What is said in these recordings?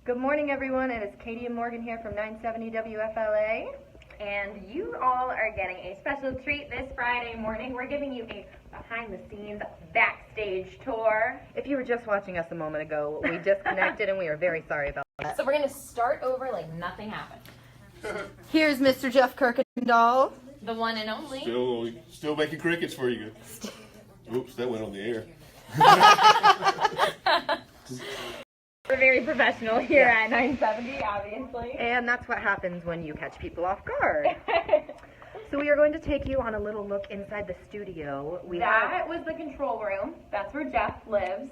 Good morning, everyone. It is Katie and Morgan here from 970 WFLA. And you all are getting a special treat this Friday morning. We're giving you a behind-the-scenes backstage tour. If you were just watching us a moment ago, we disconnected and we are very sorry about that. So we're going to start over like nothing happened. Here's Mr. Jeff Kirkendall. The one and only. Still making crickets for you. Oops, that went on the air. We're very professional here at 970, obviously. And that's what happens when you catch people off guard. So we are going to take you on a little look inside the studio. That was the control room. That's where Jeff lives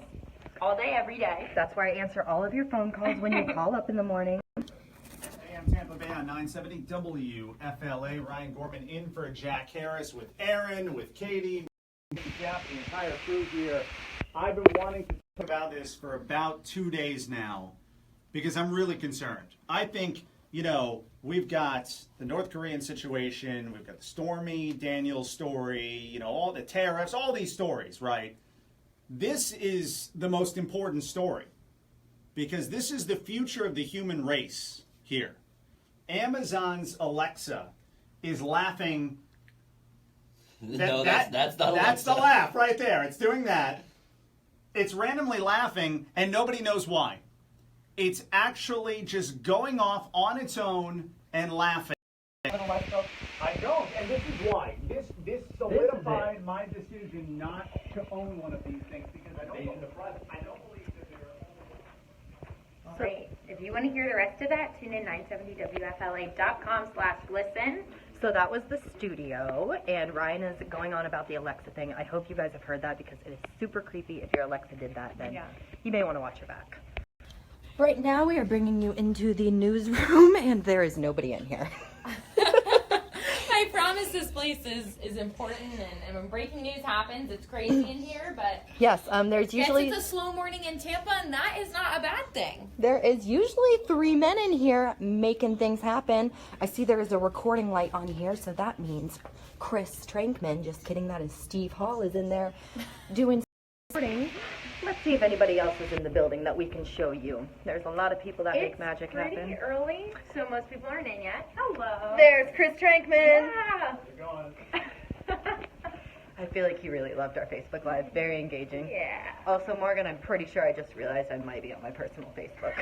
all day, every day. That's where I answer all of your phone calls when you call up in the morning. AM Tampa Bay on 970 WFLA. Ryan Gorman in for Jack Harris with Aaron, with Katie, Jeff, the entire crew here. I've been wanting to talk about this for about 2 days now because I'm really concerned. I think, we've got the North Korean situation, we've got the Stormy Daniels story, all the tariffs, all these stories, right? This is the most important story because this is the future of the human race here. Amazon's Alexa is laughing. That's the laugh right there. It's doing that. It's randomly laughing, and nobody knows why. It's actually just going off on its own and laughing. I don't, and this is why. This solidified my decision not to own one of these things because I don't believe that they're... Great. If you want to hear the rest of that, tune in 970WFLA.com/listen. So that was the studio, and Ryan is going on about the Alexa thing. I hope you guys have heard that because it is super creepy. If your Alexa did that, then you may want to watch your back. Right now we are bringing you into the newsroom, and there is nobody in here. I promise this place is important, and when breaking news happens, it's crazy in here, but... Yes, there's usually... It's a slow morning in Tampa, and that is not a bad thing. There is usually 3 men in here making things happen. I see there is a recording light on here, so that means Chris Trankman, just kidding, that is Steve Hall, is in there doing recording. Let's see if anybody else is in the building that we can show you. There's a lot of people that make magic happen. It's pretty early, so most people aren't in yet. Hello. There's Chris Trankman. Yeah. I feel like he really loved our Facebook Live. Very engaging. Yeah. Also, Morgan, I'm pretty sure I just realized I might be on my personal Facebook.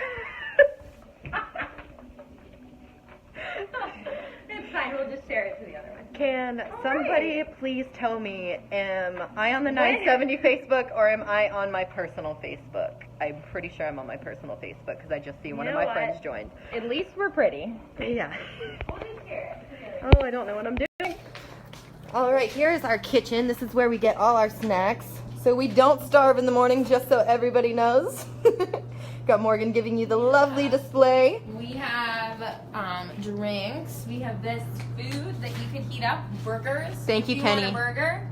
It's fine. We'll just share it to the other one. Can somebody please tell me, am I on the 970 Facebook or am I on my personal Facebook? I'm pretty sure I'm on my personal Facebook because I just see one of my friends joined. At least we're pretty. Yeah. We'll just share it. Oh, I don't know what I'm doing. All right, here's our kitchen. This is where we get all our snacks. So we don't starve in the morning, just so everybody knows. Got Morgan giving you the lovely display. We have drinks. We have this food that you can heat up. Burgers. Thank you, if Kenny. Want a burger?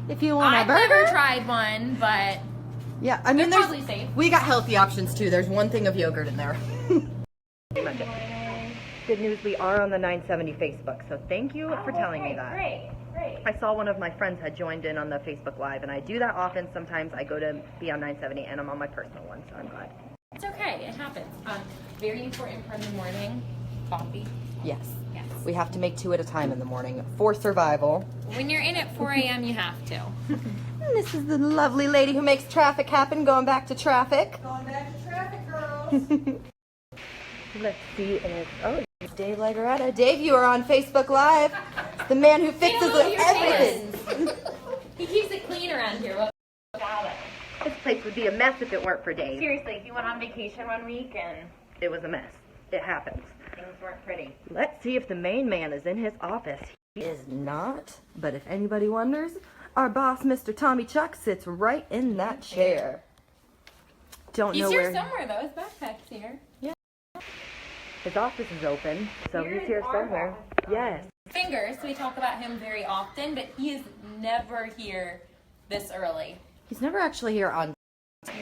If you want a I've burger. never tried one, but Yeah, I mean, they're probably safe. We got healthy options too. There's one thing of yogurt in there. Good news, we are on the 970 Facebook, so thank you for telling me that. Great. I saw one of my friends had joined in on the Facebook Live, and I do that often. Sometimes I go to be on 970, and I'm on my personal one, so I'm glad. It's okay. It happens. Very important part of the morning, coffee. Yes. Yes. We have to make 2 at a time in the morning for survival. When you're in at 4 a.m., you have to. And this is the lovely lady who makes traffic happen, going back to traffic. Going back to traffic, girls. Let's see if... Oh, it's Dave Legaretta. Dave, you are on Facebook Live. The man who fixes everything. He keeps it clean around here. What about it? This place would be a mess if it weren't for Dave. Seriously, he went on vacation one week and It was a mess. It happens. things weren't pretty. Let's see if the main man is in his office. He is not, but if anybody wonders, our boss, Mr. Tommy Chuck, sits right in that chair. Don't He's know here where... somewhere, though. His backpack's here. His office is open, so he's here somewhere. Yes. Fingers, we talk about him very often, but he is never here this early. He's never actually here on... No,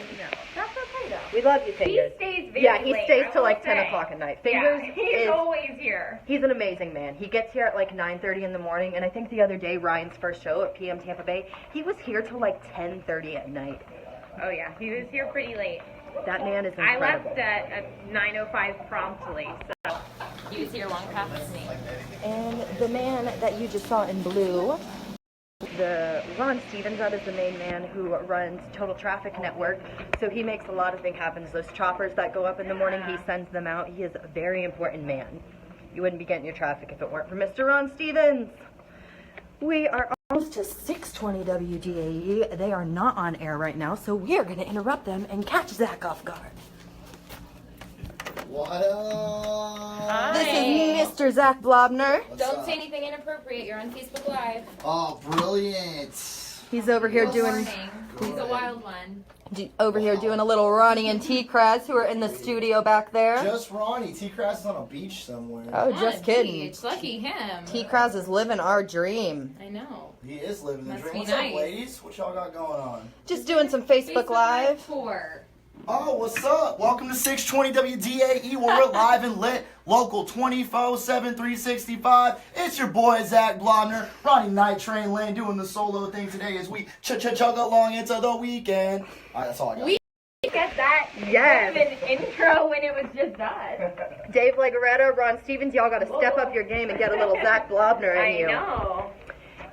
that's okay though. We love you, He Fingers. stays very Yeah, he late, stays I till will like 10 say. o'clock at night. Fingers Yeah, he's is... always here. He's an amazing man. He gets here at like 9:30 in the morning, and I think the other day, Ryan's first show at PM Tampa Bay, he was here till like 10:30 at night. Oh yeah, he was here pretty late. That man is I incredible. left at 9:05 promptly, so. He was here long past me. And the man that you just saw in blue, the Ron Stevens, that is the main man who runs Total Traffic Network. So he makes a lot of things happen. Those choppers that go up in the morning, he sends them out. He is a very important man. You wouldn't be getting your traffic if it weren't for Mr. Ron Stevens. We are almost to 620 WDAE. They are not on air right now, so we are going to interrupt them and catch Zach off guard. What up? This is Mr. Zach Blobner. Don't say anything inappropriate. You're on Facebook Live. Oh, brilliant. He's over here Good doing morning. He's a wild one. doing a little Ronnie and T-Kraz, who are in the studio back there. Just Ronnie. T-Kraz is on a beach somewhere. Oh, On just a kidding. beach. Lucky him. T-Kraz is living our dream. I know. He is living the Must dream. be What's nice. up, ladies? What y'all got going on? Just doing some Facebook Live. tour. Oh, what's up? Welcome to 620 WDAE, where we're live and lit, local 24/7, 365. It's your boy, Zach Blobner, Ronnie Night Train Lane, doing the solo thing today as we chug along into the weekend. All right, that's all I got. We get that Yes. an intro when it was just us. Dave Legaretta, Ron Stevens, y'all got to step up your game and get a little Zach Blobner in I you. know.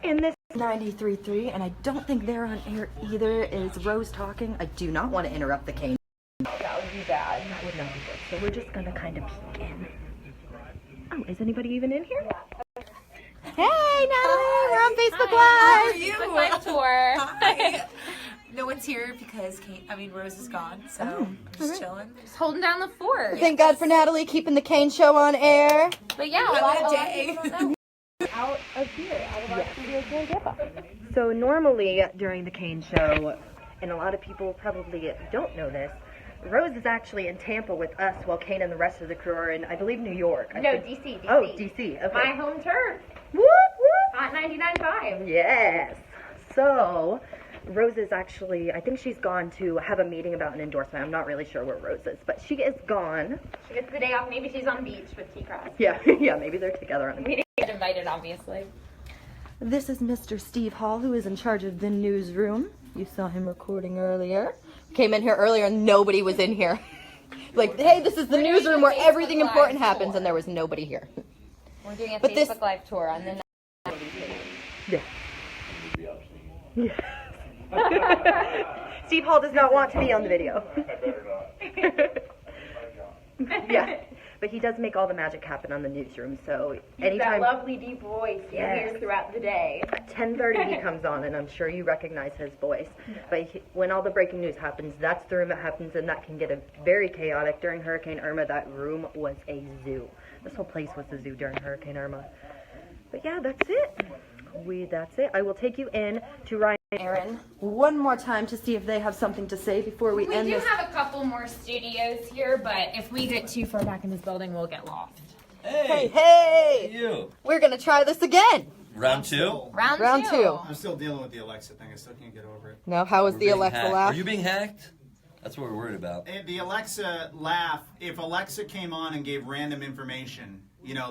And this 93.3, and I don't think they're on air either, is Rose talking. I do not want to interrupt the cane. That would be bad. That would not be good. So we're just going to kind of peek in. Oh, is anybody even in here? Hey, Natalie, we're on Facebook Live. Facebook Live tour. Hi. No one's here because Rose is gone, so just chilling. Just holding down the fort. Thank God for Natalie keeping the Kane Show on air. But yeah, What a lot day. of people don't know. Out of here, out of our studio here in Tampa. So normally during the Kane Show, and a lot of people probably don't know this, Rose is actually in Tampa with us while Kane and the rest of the crew are in, I believe, New York. No, DC. Oh, DC. Okay. My home turf. Whoop, whoop. Hot 99.5. Yes. So, Rose is actually, I think she's gone to have a meeting about an endorsement. I'm not really sure where Rose is, but she is gone. She gets the day off. Maybe she's on the beach with T-Cross. Yeah, yeah, maybe they're together on a meeting. Get invited, obviously. This is Mr. Steve Hall, who is in charge of the newsroom. You saw him recording earlier. Came in here earlier and nobody was in here. Like, hey, this is the We're doing newsroom a where Facebook everything Live important tour. happens, and there was nobody here. We're doing a But Facebook this- Live tour on the Yeah. Steve Hall does not want to be on the video. Yeah. But he does make all the magic happen on the newsroom, so He's that anytime lovely deep voice you Yes. hear throughout the day. 10:30 he comes on, and I'm sure you recognize his voice. But when all the breaking news happens, that's the room it happens in. That can get very chaotic. During Hurricane Irma, that room was a zoo. This whole place was a zoo during Hurricane Irma. But yeah, that's it. That's it. I will take you in to Ryan and Aaron one more time to see if they have something to say before we We end do this. have a couple more studios here, but if we get too far back in this building, we'll get lost. Hey, hey! You. We're gonna try this again. Round two? Round two. I'm still dealing with the Alexa thing. I still can't get over it. Now, how was We're the being Alexa hacked. laugh? Are you being hacked? That's what we're worried about. And the Alexa laugh, if Alexa came on and gave random information,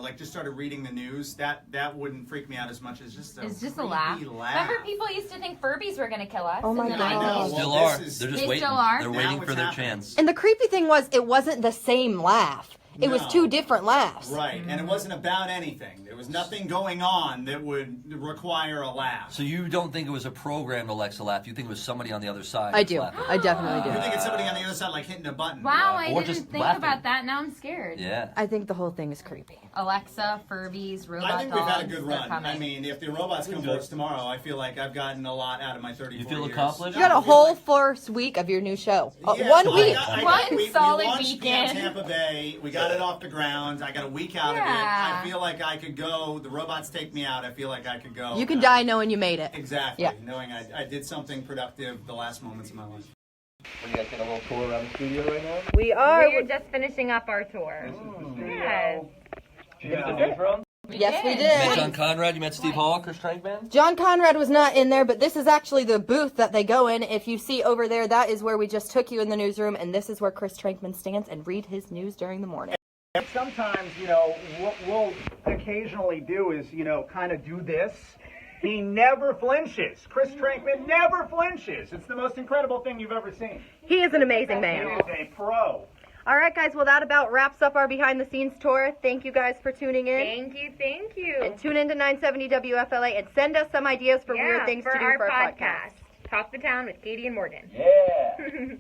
like just started reading the news, that wouldn't freak me out as much as just a It's just a creepy laugh. laugh. Remember, people used to think Furbies were going to kill us. Oh my and then God. I know. Still Well, are. this is- They're just They waiting. still are? They're Now waiting it's for their happening. chance. And the creepy thing was, it wasn't the same laugh. It was No. two different laughs. Right, and it wasn't about anything. There was nothing going on that would require a laugh. So you don't think it was a programmed Alexa laugh? You think it was somebody on the other side? I that's do. laughing? I definitely You do. think it's somebody on the other side, like hitting a button? Wow, I Or didn't just think laughing. about that. Now I'm scared. Yeah. I think the whole thing is creepy. Alexa, Furbies, robot I think we've dogs, had a good they're run. coming. I mean, if the robots come for us tomorrow, I feel like I've gotten a lot out of my 34 You feel years. accomplished? You got a I feel whole like- first week of your new show. Yeah, 1 week. One solid we launched weekend. AM Tampa Bay. We got it off the ground. I got a week out of it. Yeah. I feel like I could go. The robots take me out. I feel like I could go. You can die knowing you made it. Exactly. Yeah. Knowing I did something productive the last moments of my life. You guys getting a little tour around the studio right now? We are. We're just finishing up our tour. Yes. Yes, we You met did. John Conrad. You met Steve Hall, Chris Trankman. John Conrad was not in there, but this is actually the booth that they go in. If you see over there, that is where we just took you in the newsroom, and this is where Chris Trankman stands and read his news during the morning. Sometimes, what we'll occasionally do is, kind of do this. He never flinches. Chris Trankman never flinches. It's the most incredible thing you've ever seen. He is an amazing man. He is a pro. All right, guys. Well, that about wraps up our behind-the-scenes tour. Thank you guys for tuning in. Thank you, thank you. And tune into 970 WFLA and send us some ideas for weird things to do for our podcast. Talk the Town with Katie and Morgan. Yeah.